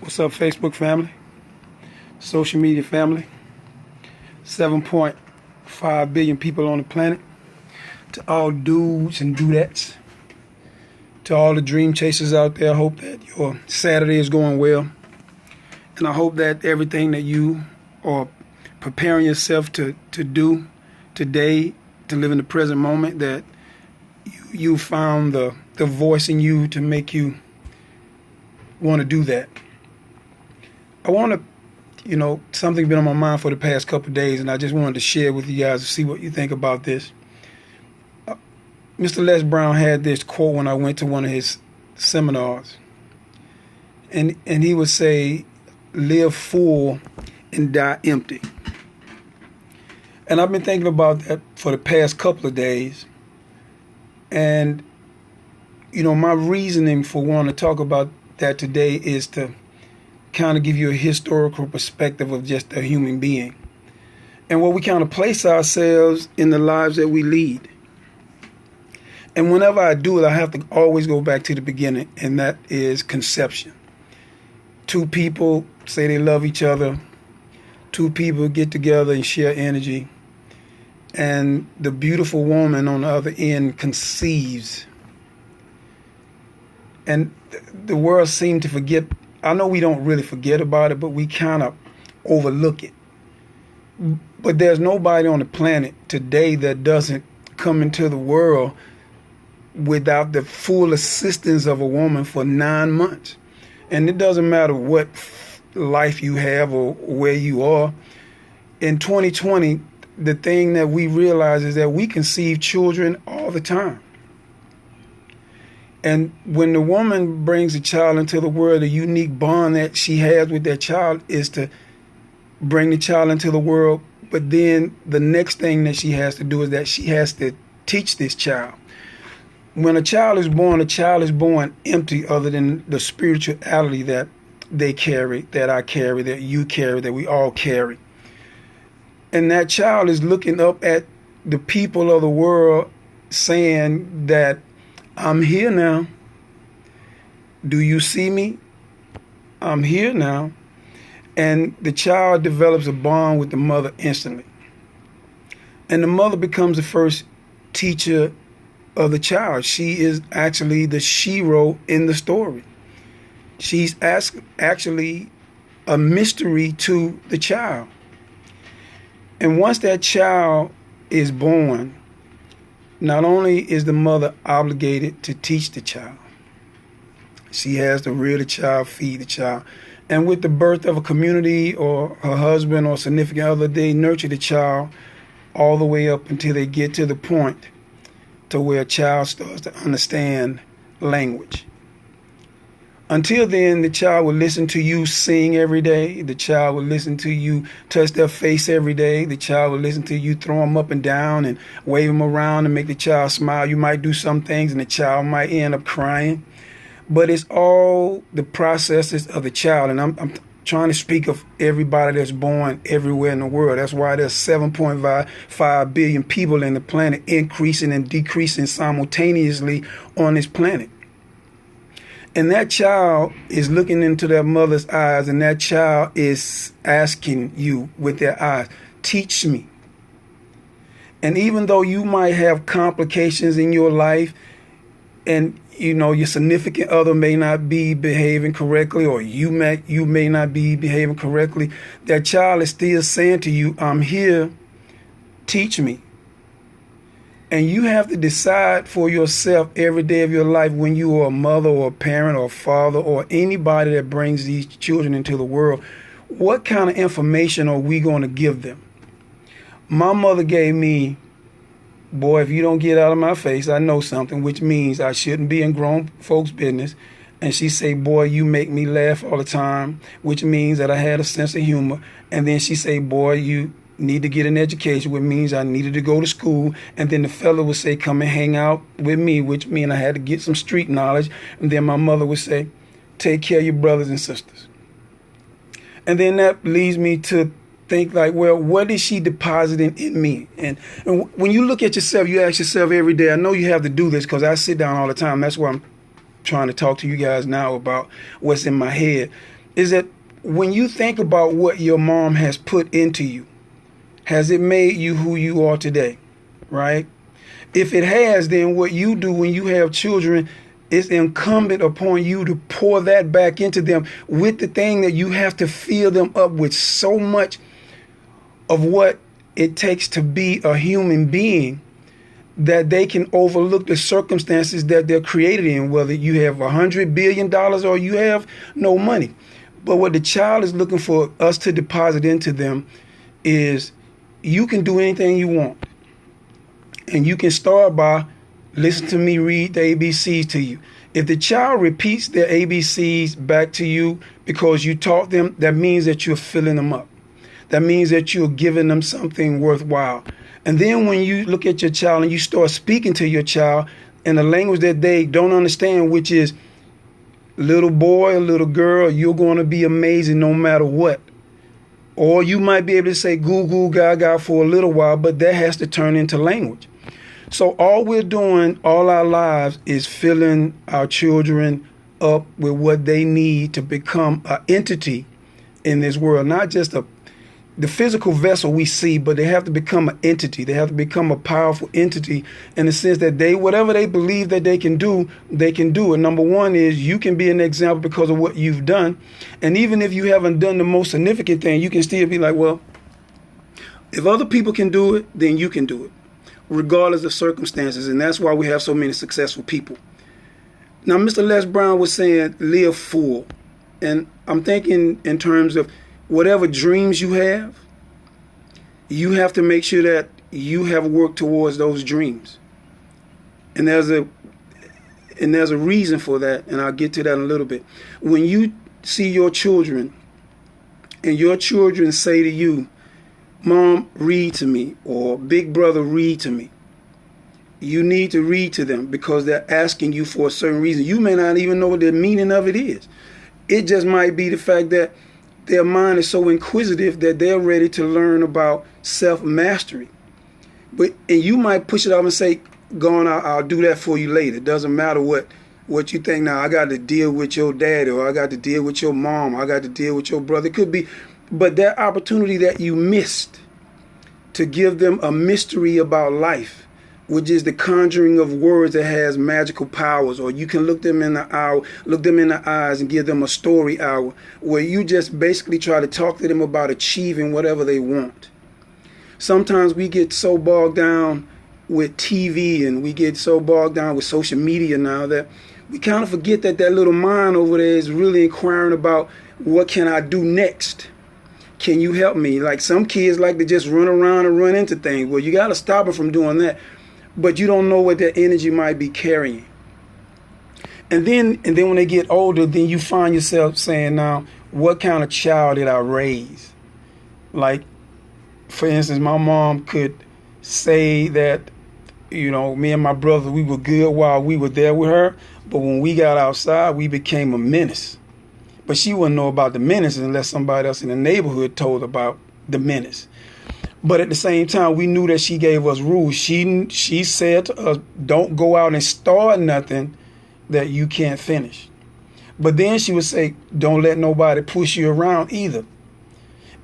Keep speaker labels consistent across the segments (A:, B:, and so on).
A: What's up, Facebook family, social media family, 7.5 billion people on the planet, to all dudes and dudettes, to all the dream chasers out there. I hope that your Saturday is going well, and I hope that everything that you are preparing yourself to do today, to live in the present moment, that you found the voice in you to make you want to do that. I want to, something's been on my mind for the past couple of days, and I just wanted to share with you guys to see what you think about this. Mr. Les Brown had this quote when I went to one of his seminars, and he would say, "Live full and die empty." And I've been thinking about that for the past couple of days, and my reasoning for wanting to talk about that today is to kind of give you a historical perspective of just a human being and where we kind of place ourselves in the lives that we lead. And whenever I do it, I have to always go back to the beginning, and that is conception. Two people say they love each other. Two people get together and share energy. And the beautiful woman on the other end conceives. And the world seems to forget. I know we don't really forget about it, but we kind of overlook it. But there's nobody on the planet today that doesn't come into the world without the full assistance of a woman for 9 months. And it doesn't matter what life you have or where you are. In 2020, the thing that we realize is that we conceive children all the time. And when the woman brings a child into the world, the unique bond that she has with that child is to bring the child into the world. But then the next thing that she has to do is that she has to teach this child. When a child is born empty other than the spirituality that they carry, that I carry, that you carry, that we all carry. And that child is looking up at the people of the world saying that, "I'm here now. Do you see me? I'm here now." And the child develops a bond with the mother instantly. And the mother becomes the first teacher of the child. She is actually the shero in the story. She's actually a mystery to the child. And once that child is born, not only is the mother obligated to teach the child, she has to rear the child, feed the child. And with the birth of a community or her husband or significant other, they nurture the child all the way up until they get to the point to where a child starts to understand language. Until then, the child will listen to you sing every day. The child will listen to you touch their face every day. The child will listen to you throw them up and down and wave them around and make the child smile. You might do some things and the child might end up crying. But it's all the processes of the child. And I'm trying to speak of everybody that's born everywhere in the world. That's why there's 7.5 billion people in the planet, increasing and decreasing simultaneously on this planet. And that child is looking into their mother's eyes, and that child is asking you with their eyes, "Teach me." And even though you might have complications in your life, and your significant other may not be behaving correctly, or you may not be behaving correctly, that child is still saying to you, "I'm here, teach me." And you have to decide for yourself every day of your life, when you are a mother or a parent or a father or anybody that brings these children into the world, what kind of information are we going to give them? My mother gave me, "Boy, if you don't get out of my face, I know something," which means I shouldn't be in grown folks' business. And she say, "Boy, you make me laugh all the time," which means that I had a sense of humor. And then she say, "Boy, you need to get an education," which means I needed to go to school. And then the fella would say, "Come and hang out with me," which means I had to get some street knowledge. And then my mother would say, "Take care of your brothers and sisters." And then that leads me to think like, well, what is she depositing in me? And when you look at yourself, you ask yourself every day. I know you have to do this because I sit down all the time. That's why I'm trying to talk to you guys now about what's in my head. is that when you think about what your mom has put into you, has it made you who you are today, right? If it has, then what you do when you have children, it's incumbent upon you to pour that back into them with the thing that you have to fill them up with so much of what it takes to be a human being that they can overlook the circumstances that they're created in, whether you have $100 billion or you have no money. But what the child is looking for us to deposit into them is you can do anything you want. And you can start by listen to me read the ABCs to you. If the child repeats their ABCs back to you because you taught them, that means that you're filling them up. That means that you're giving them something worthwhile. And then when you look at your child and you start speaking to your child in a language that they don't understand, which is little boy or little girl, you're going to be amazing no matter what. Or you might be able to say goo goo gaga for a little while, but that has to turn into language. So all we're doing all our lives is filling our children up with what they need to become an entity in this world, not just the physical vessel we see, but they have to become an entity. They have to become a powerful entity in the sense that whatever they believe that they can do, they can do. And number one is you can be an example because of what you've done. And even if you haven't done the most significant thing, you can still be like, well, if other people can do it, then you can do it, regardless of circumstances. And that's why we have so many successful people. Now, Mr. Les Brown was saying live full. And I'm thinking in terms of whatever dreams you have to make sure that you have worked towards those dreams. And there's a reason for that, and I'll get to that in a little bit. When you see your children and your children say to you, Mom, read to me, or Big Brother, read to me, you need to read to them because they're asking you for a certain reason. You may not even know what the meaning of it is. It just might be the fact that their mind is so inquisitive that they're ready to learn about self-mastery. And you might push it off and say, go on, I'll do that for you later. It doesn't matter what you think now. I got to deal with your daddy, or I got to deal with your mom, or I got to deal with your brother. It could be, but that opportunity that you missed to give them a mystery about life, which is the conjuring of words that has magical powers, or you can look them in the eyes and give them a story hour where you just basically try to talk to them about achieving whatever they want. Sometimes we get so bogged down with TV and we get so bogged down with social media now that we kind of forget that little mind over there is really inquiring about what can I do next? Can you help me? Like some kids like to just run around and run into things. Well, you got to stop them from doing that. But you don't know what their energy might be carrying. And then when they get older, then you find yourself saying, now, what kind of child did I raise? Like, for instance, my mom could say that, me and my brother, we were good while we were there with her. But when we got outside, we became a menace. But she wouldn't know about the menace unless somebody else in the neighborhood told about the menace. But at the same time, we knew that she gave us rules. She said to us, don't go out and start nothing that you can't finish. But then she would say, don't let nobody push you around either.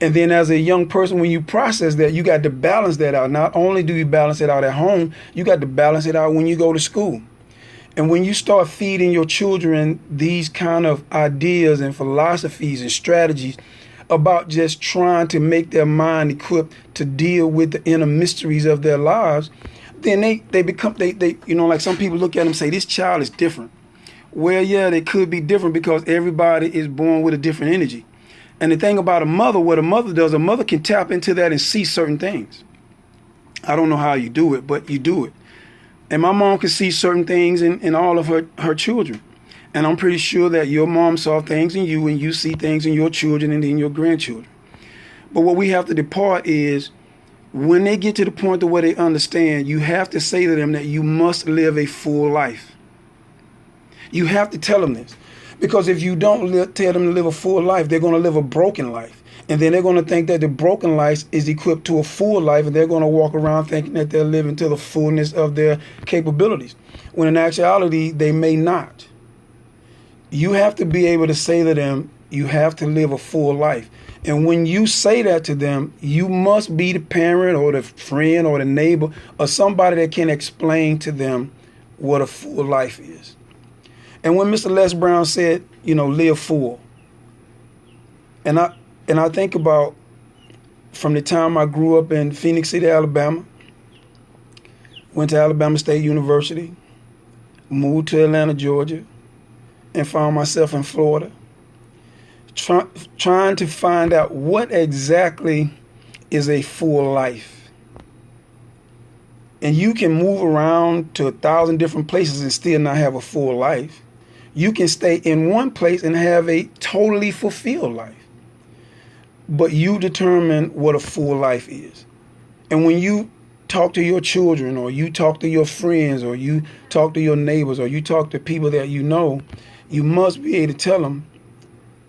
A: And then as a young person, when you process that, you got to balance that out. Not only do you balance it out at home, you got to balance it out when you go to school. And when you start feeding your children these kind of ideas and philosophies and strategies about just trying to make their mind equipped to deal with the inner mysteries of their lives, then they become, like some people look at them and say, this child is different. Well, yeah, they could be different because everybody is born with a different energy. And the thing about a mother, what a mother does, a mother can tap into that and see certain things. I don't know how you do it, but you do it. And my mom could see certain things in all of her children. And I'm pretty sure that your mom saw things in you and you see things in your children and in your grandchildren. But what we have to depart is when they get to the point of where they understand, you have to say to them that you must live a full life. You have to tell them this. Because if you don't tell them to live a full life, they're going to live a broken life. And then they're going to think that the broken life is equipped to a full life, and they're going to walk around thinking that they're living to the fullness of their capabilities. When in actuality, they may not. You have to be able to say to them, You have to live a full life. And when you say that to them, you must be the parent or the friend or the neighbor or somebody that can explain to them what a full life is. And when Mr. Les Brown said, live full, and I think about from the time I grew up in Phoenix City, Alabama, went to Alabama State University, moved to Atlanta, Georgia, and found myself in Florida, trying to find out what exactly is a full life. And you can move around to 1,000 different places and still not have a full life. You can stay in one place and have a totally fulfilled life. But you determine what a full life is. And when you talk to your children, or you talk to your friends, or you talk to your neighbors, or you talk to people that you know, you must be able to tell them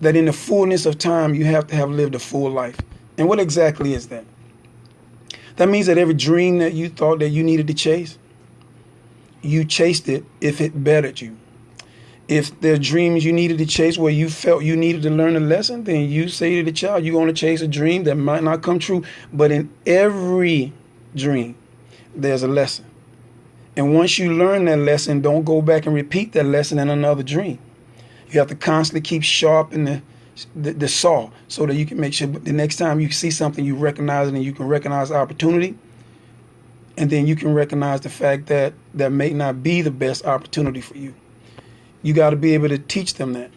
A: that in the fullness of time, you have to have lived a full life. And what exactly is that? That means that every dream that you thought that you needed to chase, you chased it if it bettered you. If there are dreams you needed to chase where you felt you needed to learn a lesson, then you say to the child, you're going to chase a dream that might not come true. But in every dream, there's a lesson. And once you learn that lesson, don't go back and repeat that lesson in another dream. You have to constantly keep sharpening the saw so that you can make sure the next time you see something, you recognize it, and you can recognize the opportunity. And then you can recognize the fact that that may not be the best opportunity for you. You got to be able to teach them that.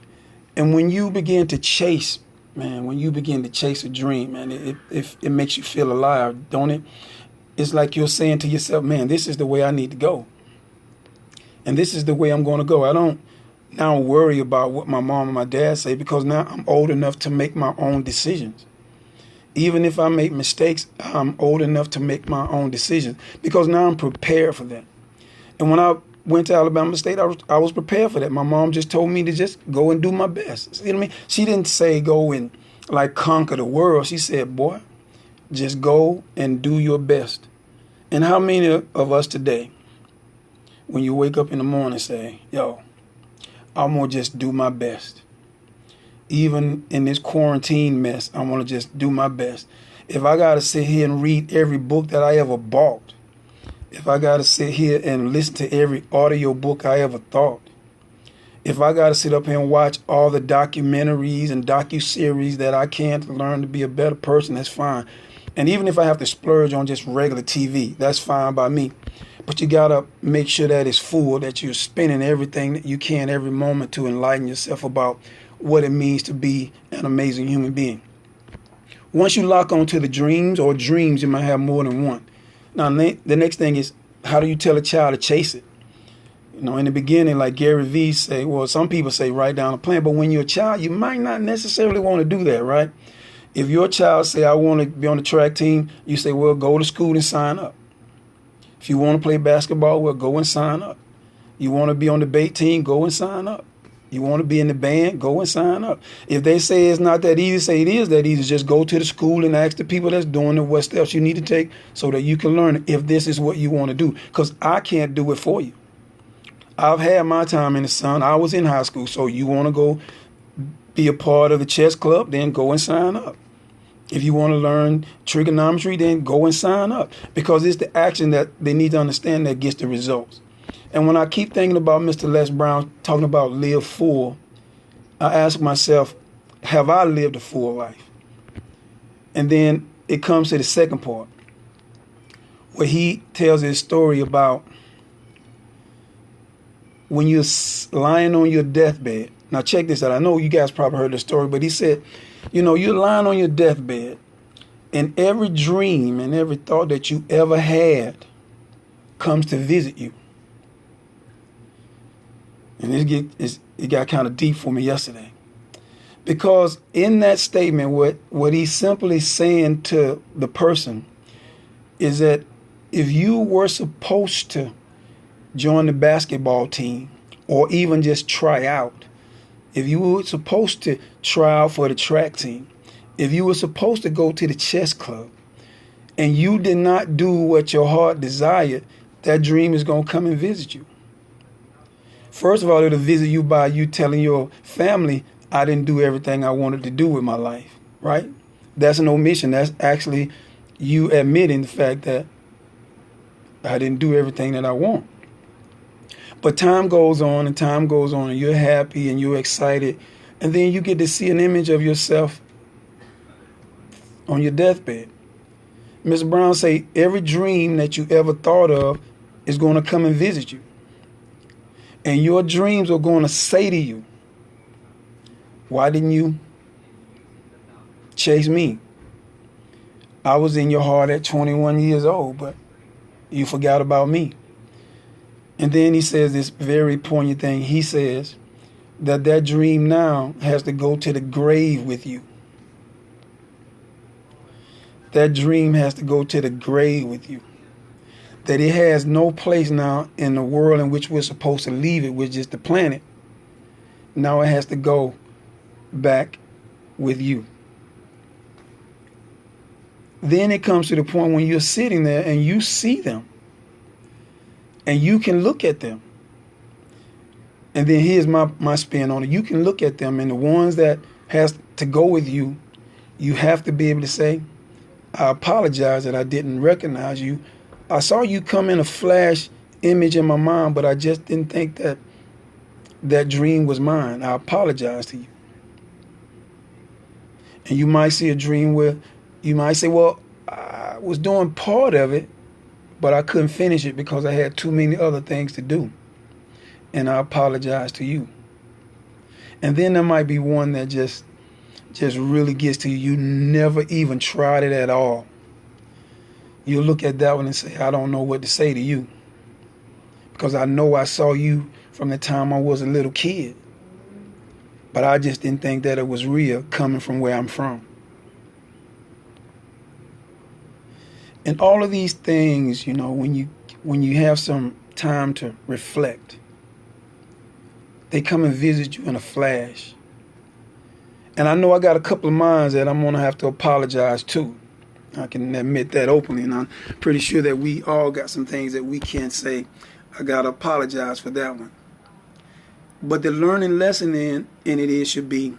A: And when you begin to chase, when you begin to chase a dream, it makes you feel alive, don't it? It's like you're saying to yourself, this is the way I need to go. And this is the way I'm going to go. I don't now worry about what my mom and my dad say, because now I'm old enough to make my own decisions. Even if I make mistakes, I'm old enough to make my own decisions, because now I'm prepared for that. And when I went to Alabama State, I was prepared for that. My mom just told me to just go and do my best. See what I mean? She didn't say go and conquer the world. She said, boy, just go and do your best. And how many of us today, when you wake up in the morning, say, yo, I'm going to just do my best. Even in this quarantine mess, I want to just do my best. If I got to sit here and read every book that I ever bought, if I got to sit here and listen to every audio book I ever thought, if I got to sit up here and watch all the documentaries and docuseries that I can to learn to be a better person, that's fine. And even if I have to splurge on just regular TV, that's fine by me. But you got to make sure that it's full, that you're spending everything that you can every moment to enlighten yourself about what it means to be an amazing human being. Once you lock onto the dreams, you might have more than one. Now, the next thing is, how do you tell a child to chase it? In the beginning, like Gary Vee say, well, some people say write down a plan, but when you're a child, you might not necessarily want to do that, right? If your child say, I want to be on the track team, you say, well, go to school and sign up. If you want to play basketball, well, go and sign up. You want to be on the debate team, go and sign up. You want to be in the band, go and sign up. If they say it's not that easy, say it is that easy. Just go to the school and ask the people that's doing it what steps you need to take so that you can learn if this is what you want to do. Because I can't do it for you. I've had my time in the sun. I was in high school. So you want to go be a part of the chess club, then go and sign up. If you want to learn trigonometry, then go and sign up. Because it's the action that they need to understand that gets the results. And when I keep thinking about Mr. Les Brown talking about live full, I ask myself, have I lived a full life? And then it comes to the second part, where he tells his story about when you're lying on your deathbed. Now check this out. I know you guys probably heard the story, but he said, you're lying on your deathbed, and every dream and every thought that you ever had comes to visit you. And it got kind of deep for me yesterday. Because in that statement, what he's simply saying to the person is that if you were supposed to join the basketball team or even just try out, if you were supposed to try out for the track team, if you were supposed to go to the chess club, and you did not do what your heart desired, that dream is going to come and visit you. First of all, it'll visit you by you telling your family, I didn't do everything I wanted to do with my life, right? That's an omission. That's actually you admitting the fact that I didn't do everything that I want. But time goes on and time goes on, and you're happy and you're excited, and then you get to see an image of yourself on your deathbed. Mr. Brown say every dream that you ever thought of is going to come and visit you. And your dreams are going to say to you, why didn't you chase me? I was in your heart at 21 years old, but you forgot about me. And then he says this very poignant thing. He says that dream now has to go to the grave with you. That dream has to go to the grave with you. That it has no place now in the world in which we're supposed to leave it, which is the planet. Now it has to go back with you. Then it comes to the point when you're sitting there and you see them. And you can look at them. And then here's my spin on it. You can look at them, and the ones that has to go with you, you have to be able to say, I apologize that I didn't recognize you. I saw you come in a flash image in my mind, but I just didn't think that dream was mine. I apologize to you. And you might see a dream where you might say, well, I was doing part of it, but I couldn't finish it because I had too many other things to do. And I apologize to you. And then there might be one that just really gets to you. You never even tried it at all. You look at that one and say, I don't know what to say to you. Because I know I saw you from the time I was a little kid. But I just didn't think that it was real coming from where I'm from. And all of these things, you know, when you have some time to reflect, they come and visit you in a flash. And I know I got a couple of minds that I'm going to have to apologize to. I can admit that openly, and I'm pretty sure that we all got some things that we can't say. I got to apologize for that one. But the learning lesson in it should be,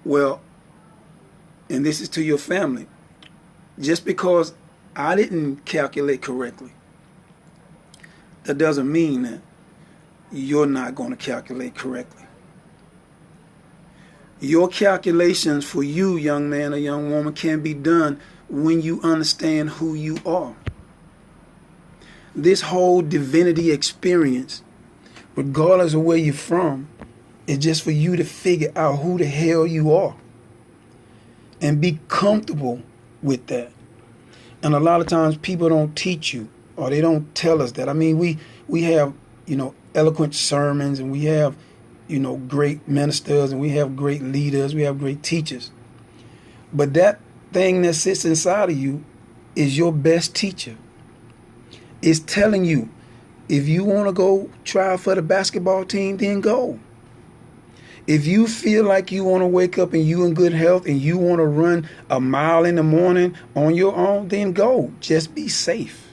A: well, and this is to your family, just because I didn't calculate correctly, that doesn't mean that you're not going to calculate correctly. Your calculations for you, young man or young woman, can be done when you understand who you are. This whole divinity experience, regardless of where you're from, is just for you to figure out who the hell you are and be comfortable with that. And a lot of times people don't teach you, or they don't tell us that. I mean, we have, you know, eloquent sermons, and we have, you know, great ministers, and we have great leaders, we have great teachers. But that thing that sits inside of you is your best teacher. It's telling you, if you want to go try for the basketball team, then go. If you feel like you want to wake up and you in good health and you want to run a mile in the morning on your own, then go. Just be safe.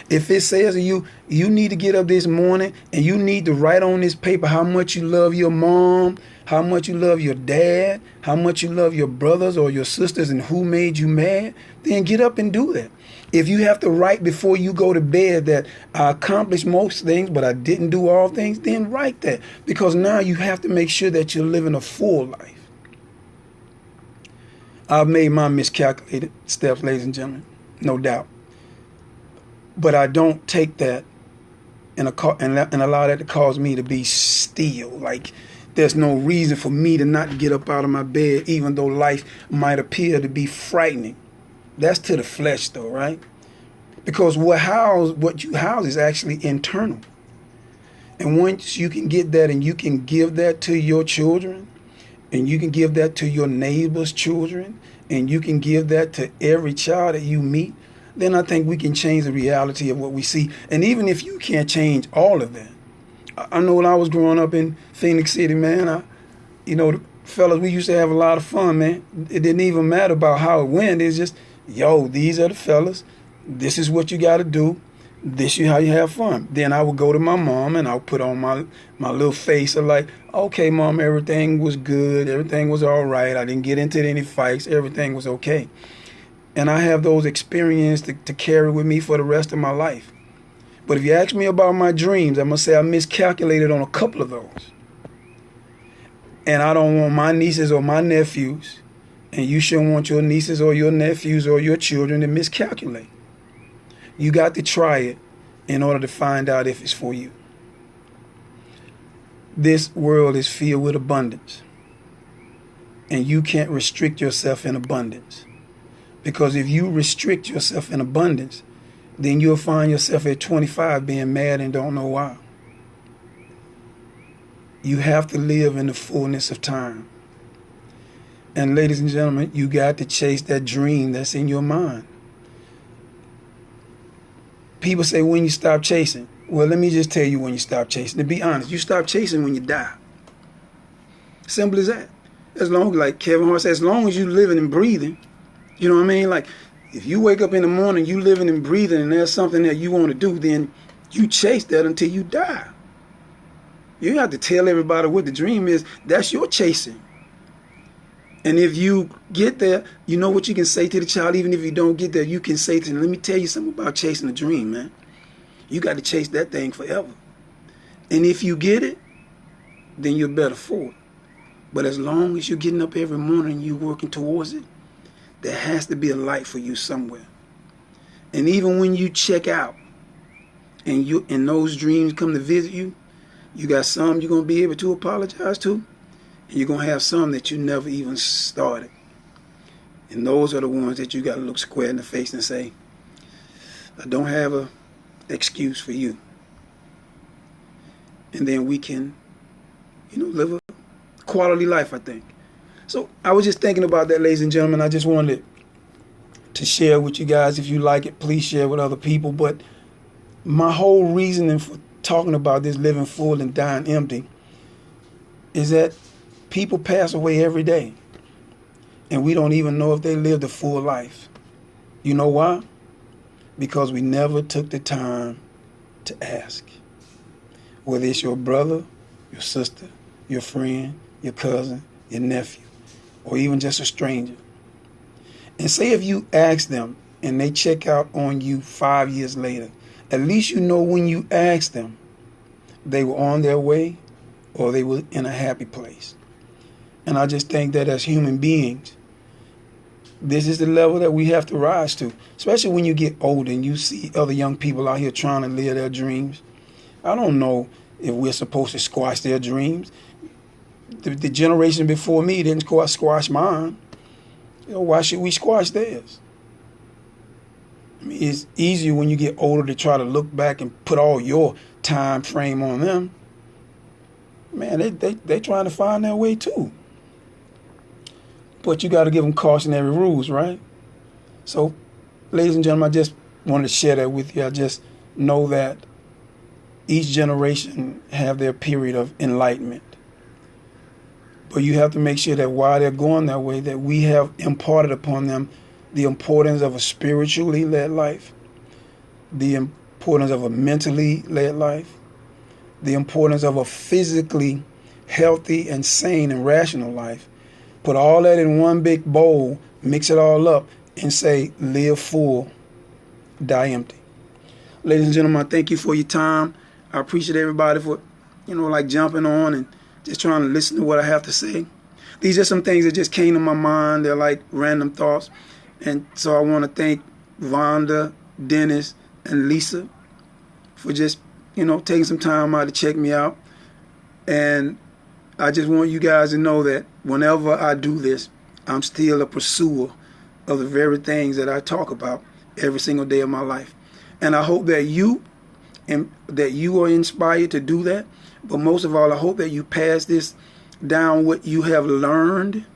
A: If it says to you, you need to get up this morning and you need to write on this paper how much you love your mom, how much you love your dad, how much you love your brothers or your sisters and who made you mad, then get up and do that. If you have to write before you go to bed that I accomplished most things, but I didn't do all things, then write that. Because now you have to make sure that you're living a full life. I've made my miscalculated steps, ladies and gentlemen, no doubt. But I don't take that and allow that to cause me to be still. Like there's no reason for me to not get up out of my bed, even though life might appear to be frightening. That's to the flesh, though, right? Because what you house is actually internal. And once you can get that and you can give that to your children, and you can give that to your neighbor's children, and you can give that to every child that you meet, then I think we can change the reality of what we see. And even if you can't change all of that, I know when I was growing up in Phoenix City, man, the fellas, we used to have a lot of fun, man. It didn't even matter about how it went. It's just, yo, these are the fellas. This is what you got to do. This is how you have fun. Then I would go to my mom and I'll put on my little face of like, okay, mom, everything was good. Everything was all right. I didn't get into any fights. Everything was okay. And I have those experiences to carry with me for the rest of my life. But if you ask me about my dreams, I'm going to say I miscalculated on a couple of those. And I don't want my nieces or my nephews, and you shouldn't want your nieces or your nephews or your children to miscalculate. You got to try it in order to find out if it's for you. This world is filled with abundance. And you can't restrict yourself in abundance. Because if you restrict yourself in abundance, then you'll find yourself at 25 being mad and don't know why. You have to live in the fullness of time. And ladies and gentlemen, you got to chase that dream that's in your mind. People say, when you stop chasing. Well, let me just tell you when you stop chasing. To be honest, you stop chasing when you die. Simple as that. As long, like Kevin Hart said, as long as you living and breathing, you know what I mean? Like, if you wake up in the morning, you living and breathing, and there's something that you want to do, then you chase that until you die. You have to tell everybody what the dream is. That's your chasing. And if you get there, you know what you can say to the child. Even if you don't get there, you can say to them, let me tell you something about chasing a dream, man. You got to chase that thing forever. And if you get it, then you're better for it. But as long as you're getting up every morning and you're working towards it, there has to be a light for you somewhere. And even when you check out and those dreams come to visit you, you got some you're going to be able to apologize to, and you're going to have some that you never even started. And those are the ones that you got to look square in the face and say, I don't have an excuse for you. And then we can, live a quality life, I think. So I was just thinking about that, ladies and gentlemen. I just wanted to share with you guys. If you like it, please share with other people. But my whole reasoning for talking about this living full and dying empty is that people pass away every day. And we don't even know if they lived a full life. You know why? Because we never took the time to ask. Whether it's your brother, your sister, your friend, your cousin, your nephew, or even just a stranger. And say if you ask them and they check out on you 5 years later, at least you know when you asked them, they were on their way or they were in a happy place. And I just think that as human beings, this is the level that we have to rise to, especially when you get older and you see other young people out here trying to live their dreams. I don't know if we're supposed to squash their dreams. The generation before me didn't squash mine. Why should we squash theirs? I mean, it's easier when you get older to try to look back and put all your time frame on them. Man, they trying to find their way too. But you got to give them cautionary rules, right? So, ladies and gentlemen, I just wanted to share that with you. I just know that each generation have their period of enlightenment. But you have to make sure that while they're going that way, that we have imparted upon them the importance of a spiritually led life, the importance of a mentally led life, the importance of a physically healthy and sane and rational life. Put all that in one big bowl, mix it all up, and say, live full, die empty. Ladies and gentlemen, I thank you for your time. I appreciate everybody for, jumping on and just trying to listen to what I have to say. These are some things that just came to my mind. They're like random thoughts. And so I want to thank Vonda, Dennis, and Lisa for just, taking some time out to check me out. And I just want you guys to know that whenever I do this, I'm still a pursuer of the very things that I talk about every single day of my life. And I hope that you are inspired to do that. But most of all, I hope that you pass this down, what you have learned,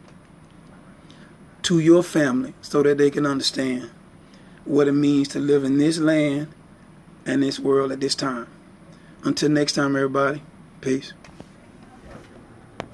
A: to your family so that they can understand what it means to live in this land and this world at this time. Until next time, everybody, peace.